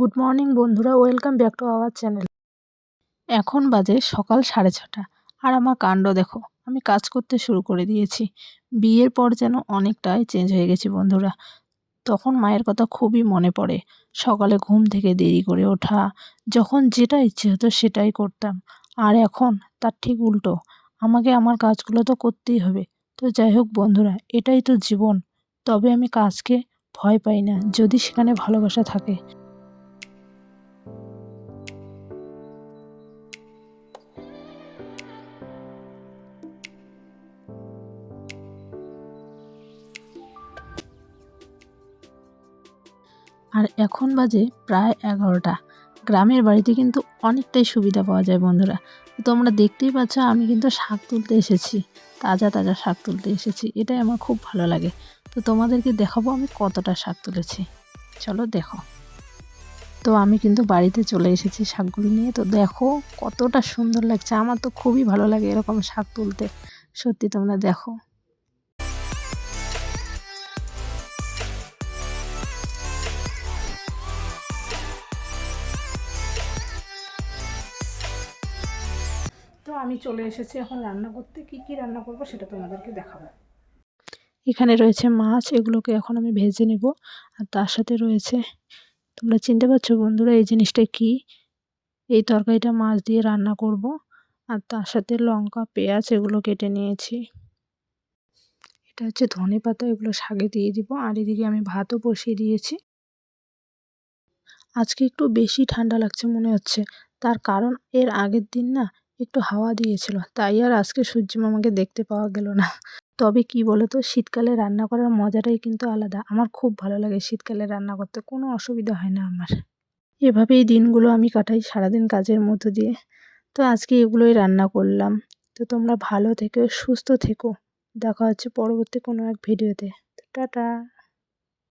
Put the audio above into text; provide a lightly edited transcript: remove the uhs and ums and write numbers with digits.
Good morning বন্ধুরা, welcome back to our channel. এখন বাজে সকাল 6:30 আর আমার কাণ্ড দেখো, আমি কাজ করতে শুরু করে দিয়েছি। বিয়ের পর যেন অনেকটাই চেঞ্জ হয়ে গেছি বন্ধুরা। তখন মায়ের কথা খুবই মনে পড়ে। সকালে ঘুম থেকে দেরি করে ওঠা, যখন যেটা ইচ্ছে হতো সেটাই করতাম। আর এখন তার ঠিক উল্টো, আমাকে আমার কাজগুলো তো করতেই হবে। তো যাই হোক বন্ধুরা, এটাই তো জীবন। তবে আমি কাজকে ভয় পাই না, যদি সেখানে ভালোবাসা থাকে। আর এখন বাজে প্রায় 11টা। গ্রামের বাড়িতে কিন্তু অনেকটাই সুবিধা পাওয়া যায় বন্ধুরা। তোমরা দেখতেই পাচ্ছ, আমি কিন্তু শাক তুলতে এসেছি। তাজা তাজা শাক তুলতে এসেছি, এটাই আমার খুব ভালো লাগে। তো তোমাদেরকে দেখাবো আমি কতটা শাক তুলেছি, চলো দেখো। তো আমি কিন্তু বাড়িতে চলে এসেছি শাকগুলো নিয়ে। তো দেখো কতটা সুন্দর লাগছে, আমার তো খুবই ভালো লাগে এরকম শাক তুলতে। সত্যি তোমরা দেখো। তো আমি চলে এসেছি এখন রান্না করতে। কি রান্না করব সেটা তোমাদেরকে দেখাবো। এখানে রয়েছে মাছ, এগুলোকে এখন আমি ভেজে নেব। আর তার সাথে রয়েছে, তোমরা চিনতে পারছো বন্ধুরা এই জিনিসটা কি? এই তরকারিটা মাছ দিয়ে রান্না করব। আর তার সাথে লঙ্কা, পেঁয়াজ এগুলো কেটে নিয়েছি। এটা হচ্ছে ধনেপাতা, এগুলো শাকে দিয়ে দিব। আর এদিকে আমি ভাতও বসিয়ে দিয়েছি। আজকে একটু বেশি ঠান্ডা লাগছে মনে হচ্ছে, তার কারণ এর আগের দিন না একটু হাওয়া দিয়েছিল, তাই আর আজকে সূর্য মামাকে দেখতে পাওয়া গেল না। তবে কি বলো তো, শীতকালে রান্না করার মজাটাই কিন্তু আলাদা। আমার খুব ভালো লাগে শীতকালে রান্না করতে, কোনো অসুবিধা হয় না আমার। এভাবেই দিনগুলো আমি কাটাই, সারাদিন কাজের মধ্য দিয়ে। তো আজকে এগুলোই রান্না করলাম। তো তোমরা ভালো থেকো, সুস্থ থেকো। দেখা হচ্ছে পরবর্তী কোনো এক ভিডিওতে। টাটা।